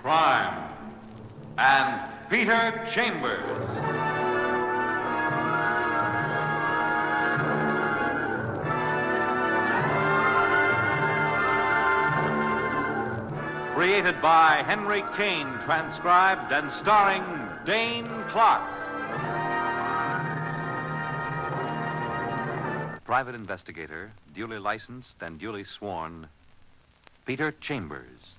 crime, and Peter Chambers. Created by Henry Kane, transcribed and starring Dane Clark. Private investigator, duly licensed and duly sworn, Peter Chambers.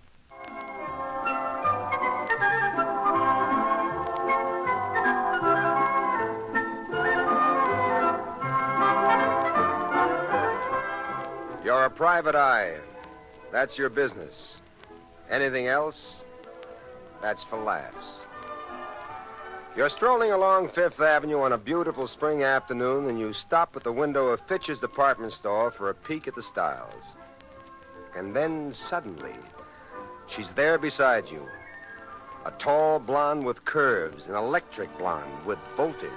You're a private eye. That's your business. Anything else, that's for laughs. You're strolling along Fifth Avenue on a beautiful spring afternoon, and you stop at the window of Fitch's department store for a peek at the styles. And then suddenly, she's there beside you. A tall blonde with curves, an electric blonde with voltage.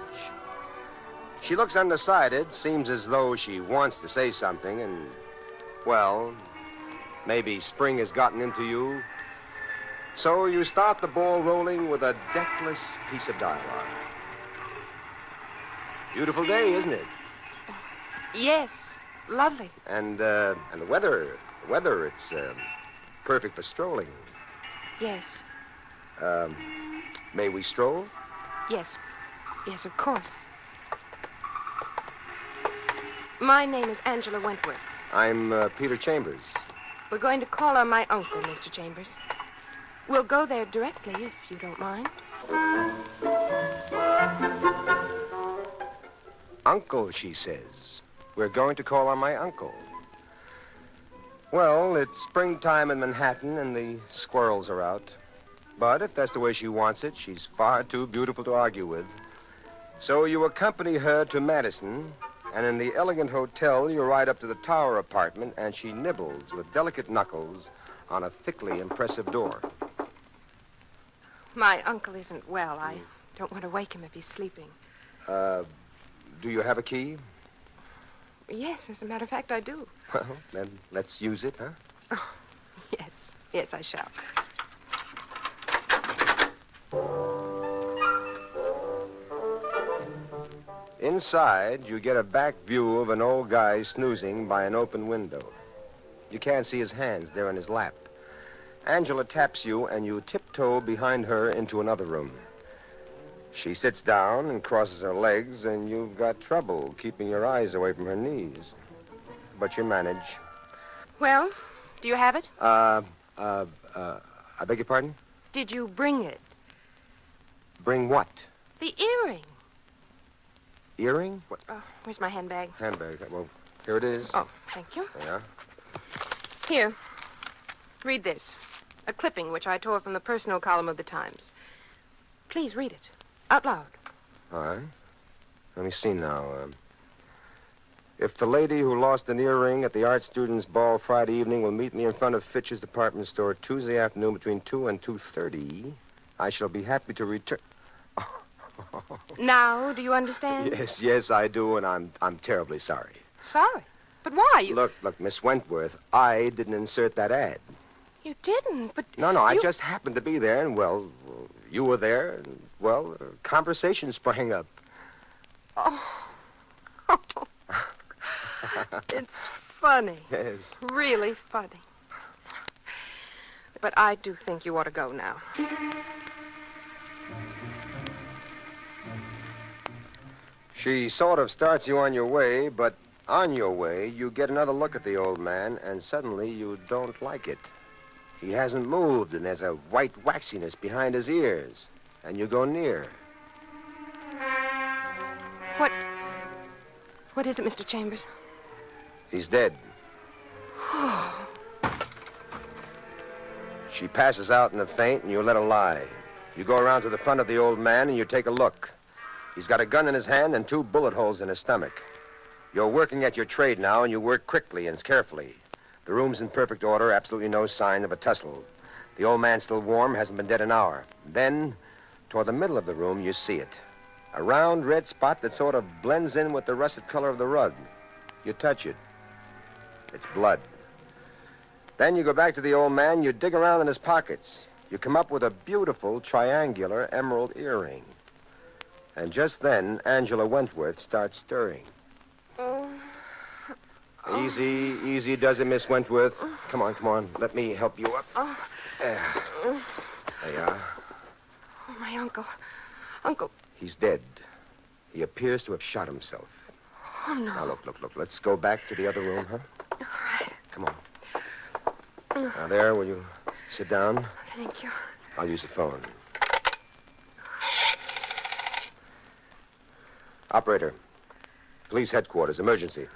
She looks undecided, seems as though she wants to say something, and, well, maybe spring has gotten into you. So you start the ball rolling with a deckless piece of dialogue. Beautiful day, isn't it? Yes, lovely. And the weather, it's perfect for strolling. Yes. May we stroll? Yes, of course. My name is Angela Wentworth. I'm Peter Chambers. We're going to call on my uncle, Mr. Chambers. We'll go there directly, if you don't mind. Uncle, she says. We're going to call on my uncle. Well, it's springtime in Manhattan, and the squirrels are out. But if that's the way she wants it, she's far too beautiful to argue with. So you accompany her to Madison, and in the elegant hotel, you ride up to the Tower apartment, and she nibbles with delicate knuckles on a thickly impressive door. My uncle isn't well. I don't want to wake him if he's sleeping. Do you have a key? Yes, as a matter of fact, I do. Well, then let's use it, huh? Oh, yes, I shall. Inside, you get a back view of an old guy snoozing by an open window. You can't see his hands. They're in his lap. Angela taps you, and you tiptoe behind her into another room. She sits down and crosses her legs, and you've got trouble keeping your eyes away from her knees. But you manage. Well, do you have it? I beg your pardon? Did you bring it? Bring what? The earring. Earring? What? Where's my handbag? Handbag. Well, here it is. Oh, thank you. Yeah? Here. Read this. A clipping which I tore from the personal column of the Times. Please read it. Out loud. All right. Let me see now. If the lady who lost an earring at the art students' ball Friday evening will meet me in front of Fitch's department store Tuesday afternoon between 2 and 2:30, I shall be happy to return. Now, do you understand? Yes, I do, and I'm terribly sorry. Sorry? But why? Look, Miss Wentworth, I didn't insert that ad. You didn't, but... No, I just happened to be there, and, well, you were there, and, well, conversation sprang up. Oh. It's funny. Yes. Really funny. But I do think you ought to go now. She sort of starts you on your way, but on your way, you get another look at the old man, and suddenly you don't like it. He hasn't moved, and there's a white waxiness behind his ears. And you go near. What is it, Mr. Chambers? He's dead. She passes out in a faint, and you let her lie. You go around to the front of the old man, and you take a look. He's got a gun in his hand and 2 bullet holes in his stomach. You're working at your trade now, and you work quickly and carefully. The room's in perfect order, absolutely no sign of a tussle. The old man's still warm, hasn't been dead an hour. Then, toward the middle of the room, you see it. A round red spot that sort of blends in with the russet color of the rug. You touch it. It's blood. Then you go back to the old man, you dig around in his pockets. you come up with a beautiful triangular emerald earring. And just then, Angela Wentworth starts stirring. Oh. Easy does it, Miss Wentworth. Come on. Let me help you up. There you are. Oh, my uncle. Uncle. He's dead. He appears to have shot himself. Oh, no. Now, look. Let's go back to the other room, huh? All right. Come on. Now, there, will you sit down? Thank you. I'll use the phone. Operator. Police headquarters, emergency.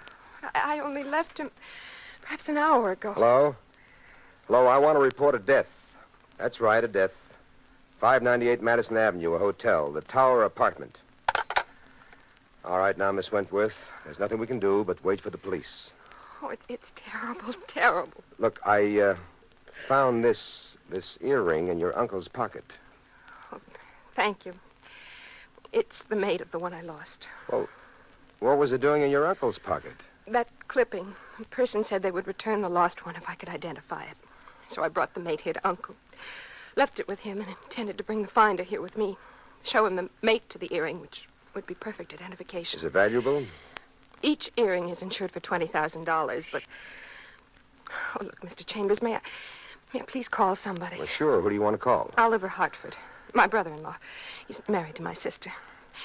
I only left him perhaps an hour ago. Hello? Hello, I want to report a death. That's right, a death. 598 Madison Avenue, a hotel, the Tower apartment. All right, now, Miss Wentworth, there's nothing we can do but wait for the police. Oh, it's terrible, terrible. Look, I found this earring in your uncle's pocket. Oh, thank you. It's the mate of the one I lost. Well, what was it doing in your uncle's pocket? That clipping. A person said they would return the lost one if I could identify it. So I brought the mate here to Uncle. Left it with him and intended to bring the finder here with me. Show him the mate to the earring, which would be perfect identification. Is it valuable? Each earring is insured for $20,000, but... Oh, look, Mr. Chambers, may I please call somebody? Well, sure. Who do you want to call? Oliver Hartford, my brother-in-law. He's married to my sister.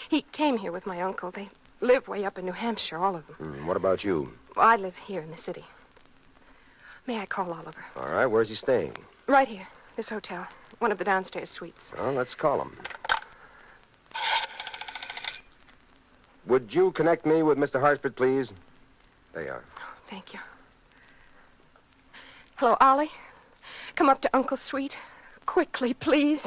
He came here with my uncle. They live way up in New Hampshire, all of them. What about you? Well, I live here in the city. May I call Oliver? All right. Where's he staying? Right here, this hotel. One of the downstairs suites. Well, let's call him. Would you connect me with Mr. Hartford, please? There you are. Thank you. Hello, Ollie. Come up to Uncle's suite. Quickly, please.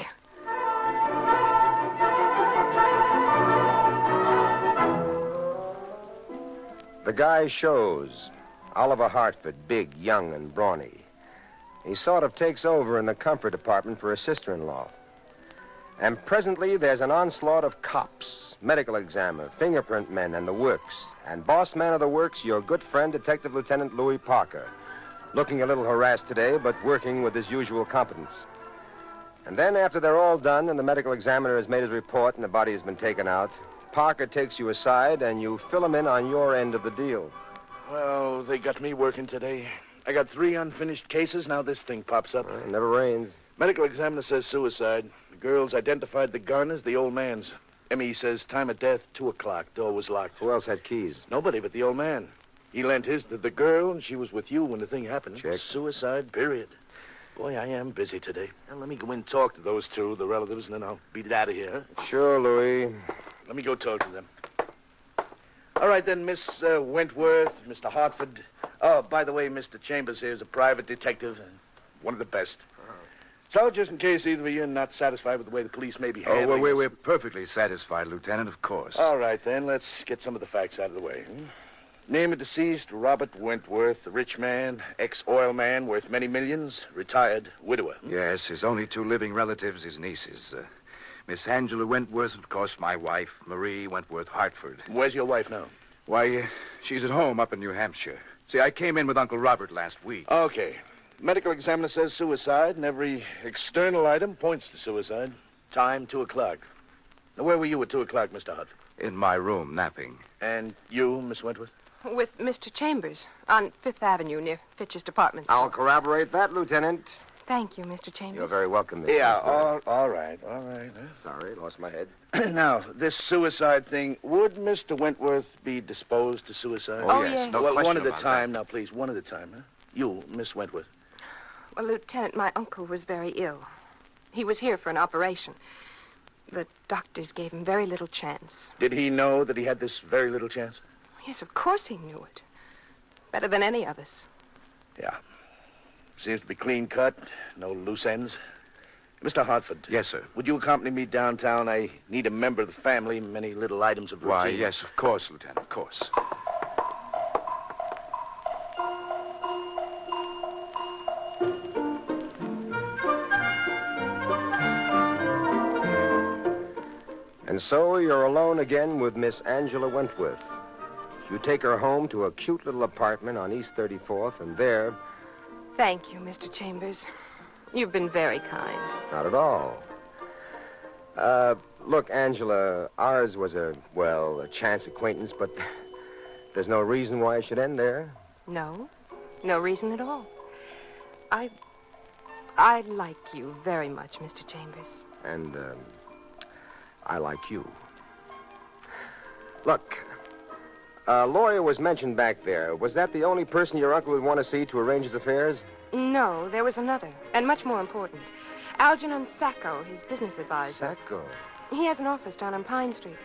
The guy shows. Oliver Hartford, big, young, and brawny. He sort of takes over in the comfort department for his sister-in-law. And presently, there's an onslaught of cops, medical examiner, fingerprint men, and the works. And boss man of the works, your good friend, Detective Lieutenant Louis Parker. Looking a little harassed today, but working with his usual competence. And then, after they're all done and the medical examiner has made his report and the body has been taken out, Parker takes you aside and you fill him in on your end of the deal. Well, they got me working today. I got 3 unfinished cases. Now this thing pops up. It never rains. Medical examiner says suicide. The girls identified the gun as the old man's. M.E. says time of death, 2 o'clock. Door was locked. Who else had keys? Nobody but the old man. He lent his to the girl, and she was with you when the thing happened. Check. Suicide, period. Boy, I am busy today. Now, let me go in and talk to those 2, the relatives, and then I'll beat it out of here. Sure, Louis. Let me go talk to them. All right, then, Miss Wentworth, Mr. Hartford. Oh, by the way, Mr. Chambers here is a private detective, and one of the best. So, just in case either of you are not satisfied with the way the police may be handling Oh, well, this- we're perfectly satisfied, Lieutenant, of course. All right, then, let's get some of the facts out of the way. Name of deceased, Robert Wentworth, a rich man, ex-oil man, worth many millions, retired, widower. Yes, his only 2 living relatives, his nieces. Miss Angela Wentworth, of course, my wife, Marie Wentworth Hartford. Where's your wife now? Why, she's at home up in New Hampshire. See, I came in with Uncle Robert last week. Okay. Medical examiner says suicide, and every external item points to suicide. Time, 2 o'clock. Now, where were you at 2 o'clock, Mr. Hartford? In my room, napping. And you, Miss Wentworth? With Mr. Chambers on 5th Avenue near Fitch's department store. I'll corroborate that, Lieutenant. Thank you, Mr. Chambers. You're very welcome, Miss Yeah, Wentworth. all right. Sorry, lost my head. Now, this suicide thing, would Mr. Wentworth be disposed to suicide? Oh, yes. No well, question one at a about time. Now, please, one at a time, huh? You, Miss Wentworth. Well, Lieutenant, my uncle was very ill. He was here for an operation. The doctors gave him very little chance. Did he know that he had this very little chance? Yes, of course he knew it. Better than any of us. Yeah. Seems to be clean cut, no loose ends. Mr. Hartford. Yes, sir. Would you accompany me downtown? I need a member of the family, many little items of routine. Why, yes, of course, Lieutenant, of course. And so you're alone again with Miss Angela Wentworth. You take her home to a cute little apartment on East 34th, and there... Thank you, Mr. Chambers. You've been very kind. Not at all. Look, Angela, ours was a chance acquaintance, but there's no reason why it should end there. No. No reason at all. I like you very much, Mr. Chambers. And, I like you. Look, a lawyer was mentioned back there. Was that the only person your uncle would want to see to arrange his affairs? No, there was another, and much more important. Algernon Sacco, his business advisor. Sacco. He has an office down on Pine Street.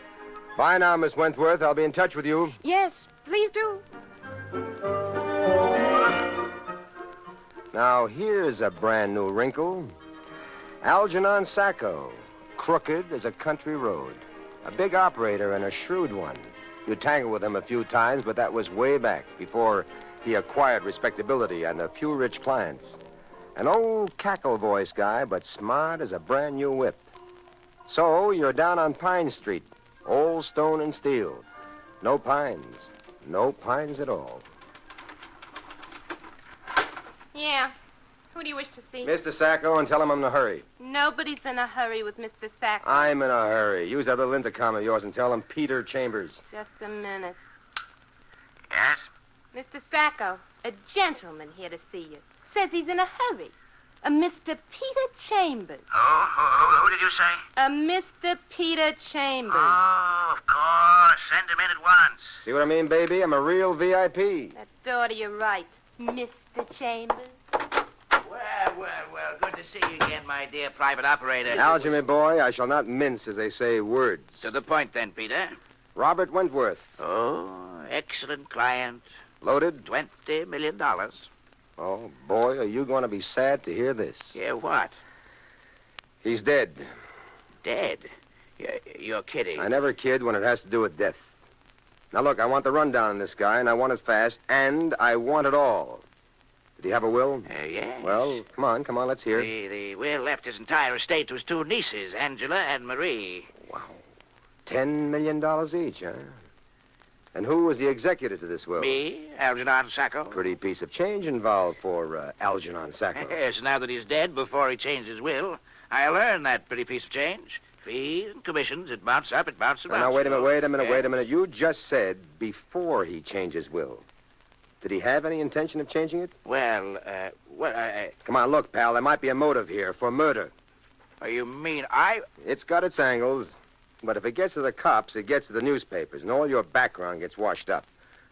Bye now, Miss Wentworth. I'll be in touch with you. Yes, please do. Now, here's a brand new wrinkle. Algernon Sacco, crooked as a country road. A big operator and a shrewd one. You tangled with him a few times, but that was way back, before he acquired respectability and a few rich clients. An old cackle voice guy, but smart as a brand new whip. So, you're down on Pine Street, old stone and steel. No pines. No pines at all. Yeah. Who do you wish to see? Mr. Sacco, and tell him I'm in a hurry. Nobody's in a hurry with Mr. Sacco. I'm in a hurry. Use that little intercom of yours and tell him Peter Chambers. Just a minute. Yes? Mr. Sacco, a gentleman here to see you. Says he's in a hurry. A Mr. Peter Chambers. Who did you say? A Mr. Peter Chambers. Oh, of course. Send him in at once. See what I mean, baby? I'm a real VIP. That door to your right, Mr. Chambers. Well, good to see you again, my dear private operator. Algy, my boy, I shall not mince, as they say, words. To the point, then, Peter. Robert Wentworth. Oh, excellent client. Loaded? $20 million. Oh, boy, are you going to be sad to hear this. Yeah, what? He's dead. Dead? You're kidding. I never kid when it has to do with death. Now, look, I want the rundown on this guy, and I want it fast, and I want it all. Did he have a will? Yes. Well, come on, let's hear. The will left his entire estate to his two nieces, Angela and Marie. Wow. $10 million each, huh? And who was the executor to this will? Me, Algernon Sacco. Pretty piece of change involved for Algernon Sacco. Yes, now that he's dead, before he changed his will, I'll earn that pretty piece of change. Fees and commissions, it mounts up, it mounts around. Now, wait a minute. You just said before he changed his will. Did he have any intention of changing it? Well, Come on, look, pal, there might be a motive here for murder. You mean It's got its angles, but if it gets to the cops, it gets to the newspapers, and all your background gets washed up.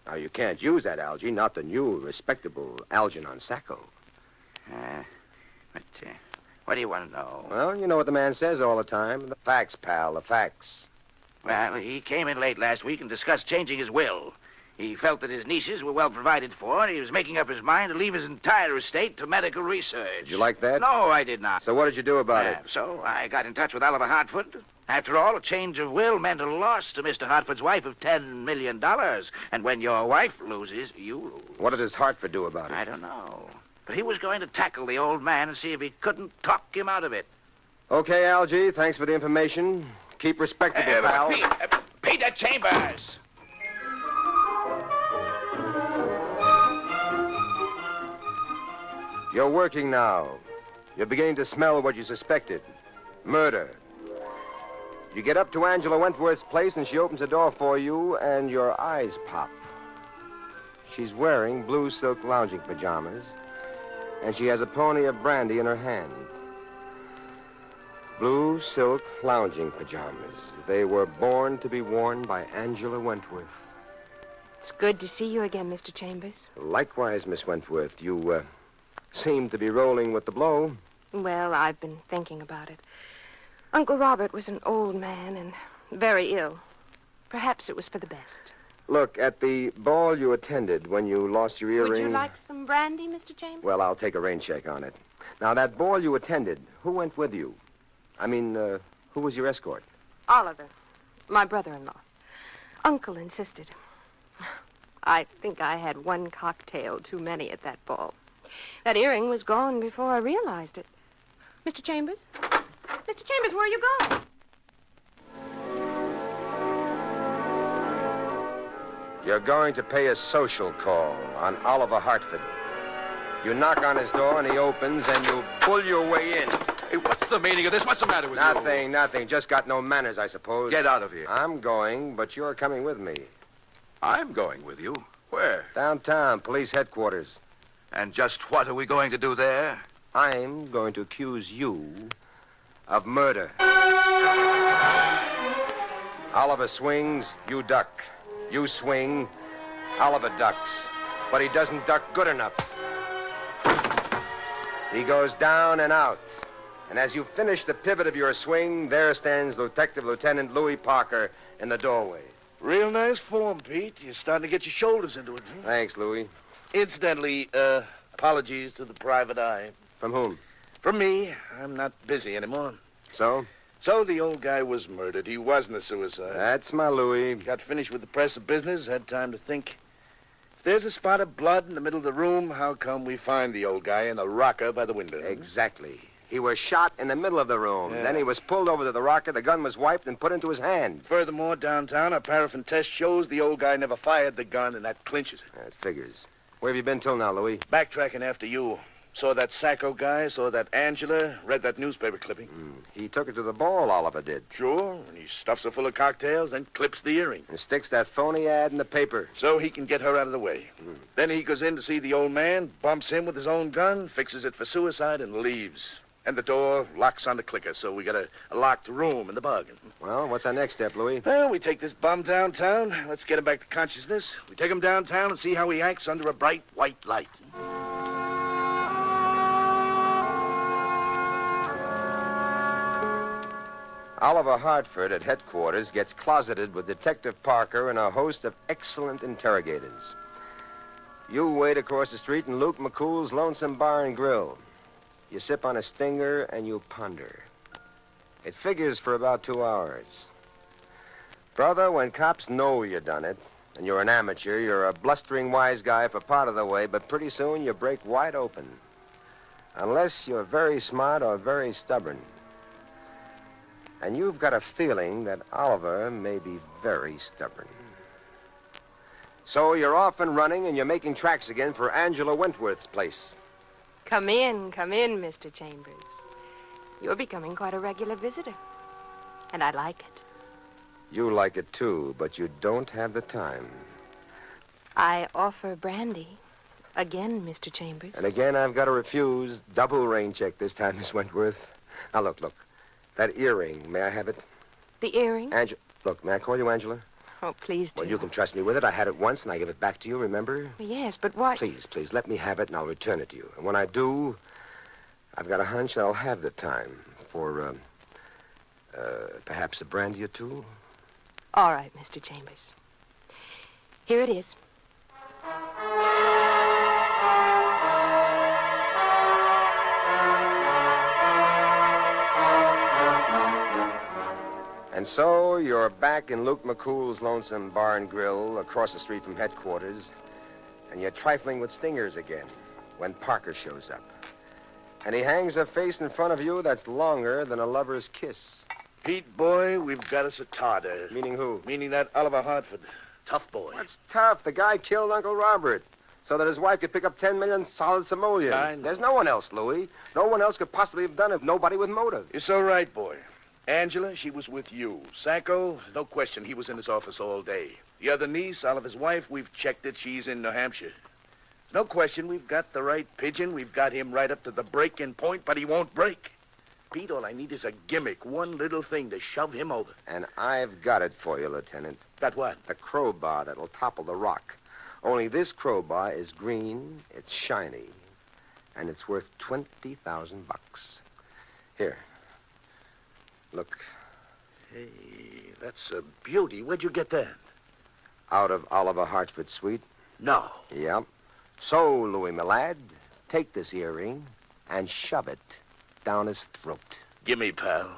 Now, you can't use that, Algy, not the new, respectable Algernon Sacco. What do you want to know? Well, you know what the man says all the time. The facts, pal, the facts. Well, he came in late last week and discussed changing his will. He felt that his nieces were well provided for, and he was making up his mind to leave his entire estate to medical research. Did you like that? No, I did not. So what did you do about it? So I got in touch with Oliver Hartford. After all, a change of will meant a loss to Mr. Hartford's wife of $10 million. And when your wife loses, you lose. What did Hartford do about it? I don't know. But he was going to tackle the old man and see if he couldn't talk him out of it. Okay, Algy, thanks for the information. Keep respectable, pal. Peter Chambers! You're working now. You're beginning to smell what you suspected. Murder. You get up to Angela Wentworth's place and she opens the door for you and your eyes pop. She's wearing blue silk lounging pajamas and she has a pony of brandy in her hand. Blue silk lounging pajamas. They were born to be worn by Angela Wentworth. It's good to see you again, Mr. Chambers. Likewise, Miss Wentworth. You, seem to be rolling with the blow. Well, I've been thinking about it. Uncle Robert was an old man and very ill. Perhaps it was for the best. Look, at the ball you attended when you lost your earring... Would you like some brandy, Mr. Chambers? Well, I'll take a rain check on it. Now, that ball you attended, who went with you? I mean, who was your escort? Oliver, my brother-in-law. Uncle insisted. I think I had one cocktail too many at that ball. That earring was gone before I realized it. Mr. Chambers? Mr. Chambers, where are you going? You're going to pay a social call on Oliver Hartford. You knock on his door and he opens and you pull your way in. Hey, what's the meaning of this? What's the matter with you? Nothing. Just got no manners, I suppose. Get out of here. I'm going, but you're coming with me. I'm going with you. Where? Downtown, police headquarters. And just what are we going to do there? I'm going to accuse you of murder. Oliver swings, you duck. You swing, Oliver ducks. But he doesn't duck good enough. He goes down and out. And as you finish the pivot of your swing, there stands Detective Lieutenant Louis Parker in the doorway. Real nice form, Pete. You're starting to get your shoulders into it. Huh? Thanks, Louis. Incidentally, apologies to the private eye. From whom? From me. I'm not busy anymore. So? So the old guy was murdered. He wasn't a suicide. That's my Louis. Got finished with the press of business, had time to think. If there's a spot of blood in the middle of the room, how come we find the old guy in the rocker by the window? Exactly. He was shot in the middle of the room. Yeah. Then he was pulled over to the rocker. The gun was wiped and put into his hand. Furthermore, downtown, a paraffin test shows the old guy never fired the gun, and that clinches it. That figures. Where have you been till now, Louis? Backtracking after you. Saw that Sacco guy, saw that Angela, read that newspaper clipping. He took her to the ball, Oliver did. Sure, and he stuffs her full of cocktails and clips the earring. And sticks that phony ad in the paper. So he can get her out of the way. Then he goes in to see the old man, bumps him with his own gun, fixes it for suicide, and leaves. And the door locks on the clicker, so we got a locked room in the bargain. Well, what's our next step, Louis? Well, we take this bum downtown. Let's get him back to consciousness. We take him downtown and see how he acts under a bright white light. Oliver Hartford at headquarters gets closeted with Detective Parker and a host of excellent interrogators. You wait across the street in Luke McCool's Lonesome Bar and Grill. You sip on a stinger and you ponder. It figures for about 2 hours. Brother, when cops know you done it, and you're an amateur, you're a blustering wise guy for part of the way, but pretty soon you break wide open. Unless you're very smart or very stubborn. And you've got a feeling that Oliver may be very stubborn. So you're off and running, and you're making tracks again for Angela Wentworth's place. Come in, Mr. Chambers. You're becoming quite a regular visitor. And I like it. You like it, too, but you don't have the time. I offer brandy. Again, Mr. Chambers. And again, I've got to refuse. Double rain check this time, Miss Wentworth. Now, look. That earring, may I have it? The earring? Look, may I call you Angela? Oh, please do. Well, you can trust me with it. I had it once, and I give it back to you, remember? Yes, but why... Please, let me have it, and I'll return it to you. And when I do, I've got a hunch I'll have the time for, perhaps a brandy or two. All right, Mr. Chambers. Here it is. And so you're back in Luke McCool's Lonesome Bar and Grill across the street from headquarters, and you're trifling with stingers again when Parker shows up. And he hangs a face in front of you that's longer than a lover's kiss. Pete, boy, we've got us a tartar. Meaning who? Meaning that Oliver Hartford. Tough boy. What's tough? The guy killed Uncle Robert so that his wife could pick up 10 million solid simoleons. I know. There's no one else, Louis. No one else could possibly have done it. Nobody with motive. You're so right, boy. Angela, she was with you. Sacco, no question, he was in his office all day. The other niece, Oliver's wife, we've checked it. She's in New Hampshire. No question, we've got the right pigeon. We've got him right up to the break-in point, but he won't break. Pete, all I need is a gimmick, one little thing to shove him over. And I've got it for you, Lieutenant. Got what? The crowbar that'll topple the rock. Only this crowbar is green, it's shiny, and it's worth $20,000. Here. Look. Hey, that's a beauty. Where'd you get that? Out of Oliver Hartford's suite. No. Yep. So, Louis, my lad, take this earring and shove it down his throat. Gimme, pal.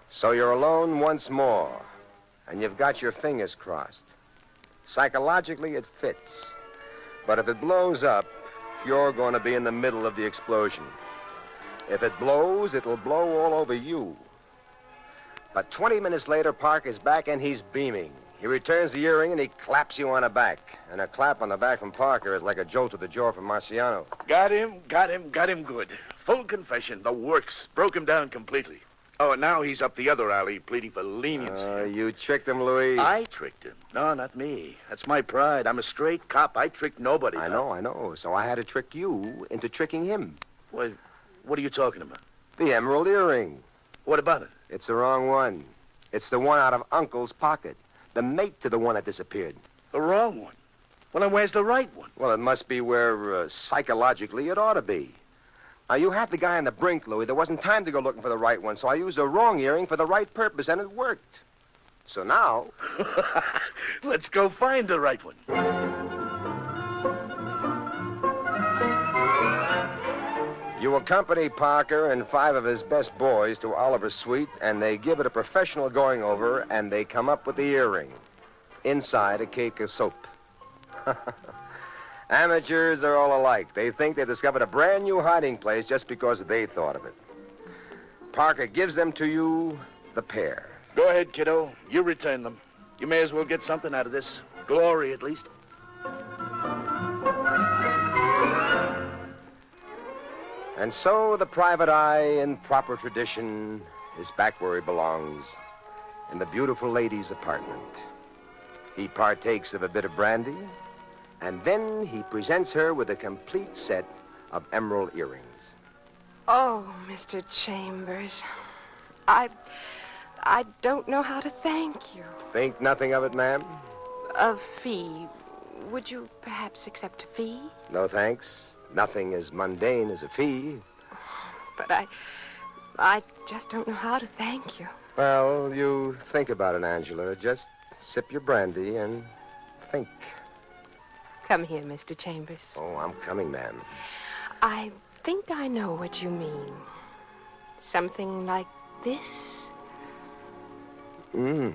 So you're alone once more, and you've got your fingers crossed. Psychologically, it fits. But if it blows up, you're going to be in the middle of the explosion. If it blows, it'll blow all over you. But 20 minutes later, Park is back, and he's beaming. He returns the earring and he claps you on the back. And a clap on the back from Parker is like a jolt to the jaw from Marciano. Got him good. Full confession. The works. Broke him down completely. Oh, and now he's up the other alley pleading for leniency. You tricked him, Louis. I tricked him. No, not me. That's my pride. I'm a straight cop. I tricked nobody. I know. So I had to trick you into tricking him. What are you talking about? The emerald earring. What about it? It's the wrong one. It's the one out of Uncle's pocket. The mate to the one that disappeared. The wrong one? Well, then where's the right one? Well, it must be where, psychologically, it ought to be. Now, you had the guy on the brink, Louis. There wasn't time to go looking for the right one, so I used the wrong earring for the right purpose, and it worked. So now... Let's go find the right one. You accompany Parker and 5 of his best boys to Oliver's suite, and they give it a professional going-over, and they come up with the earring. Inside a cake of soap. Amateurs are all alike. They think they discovered a brand new hiding place just because they thought of it. Parker gives them to you, the pair. Go ahead, kiddo. You return them. You may as well get something out of this. Glory, at least. And so the private eye, in proper tradition, is back where he belongs, in the beautiful lady's apartment. He partakes of a bit of brandy, and then he presents her with a complete set of emerald earrings. Oh, Mr. Chambers, I don't know how to thank you. Think nothing of it, ma'am? A fee. Would you perhaps accept a fee? No, thanks. Nothing as mundane as a fee. But I just don't know how to thank you. Well, you think about it, Angela. Just sip your brandy and think. Come here, Mr. Chambers. Oh, I'm coming, ma'am. I think I know what you mean. Something like this? Oh,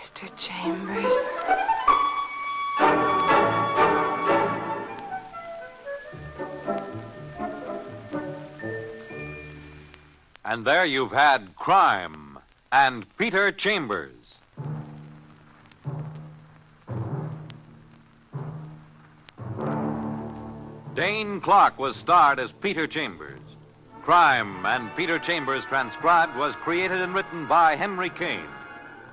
Mr. Chambers. And there you've had Crime and Peter Chambers. Dane Clark was starred as Peter Chambers. Crime and Peter Chambers transcribed was created and written by Henry Kane.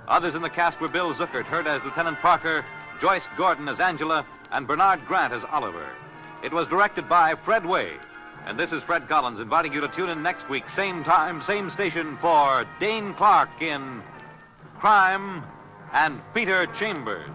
Others in the cast were Bill Zuckert, heard as Lieutenant Parker, Joyce Gordon as Angela, and Bernard Grant as Oliver. It was directed by Fred Way. And this is Fred Collins inviting you to tune in next week, same time, same station, for Dane Clark in Crime and Peter Chambers.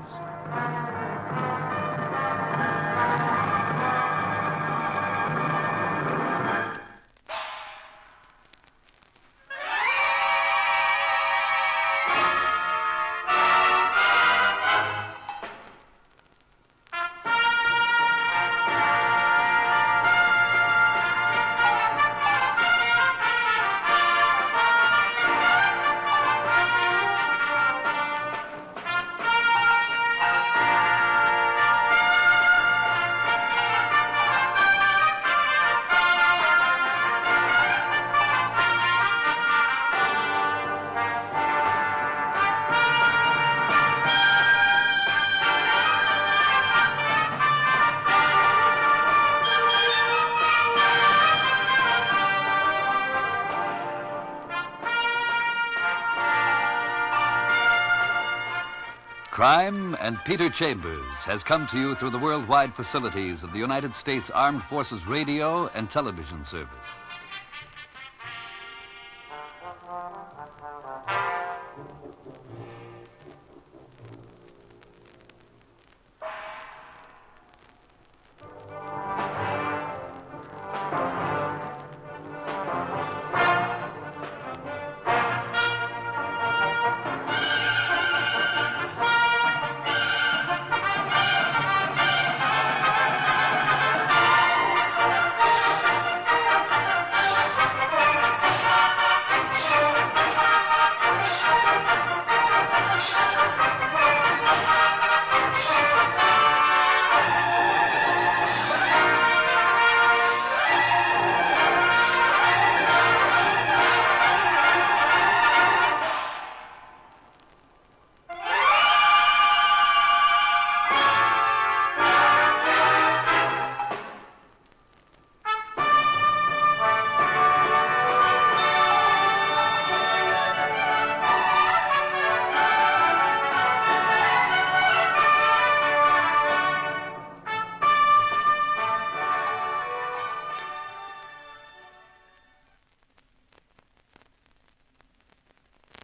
Crime and Peter Chambers has come to you through the worldwide facilities of the United States Armed Forces Radio and Television Service.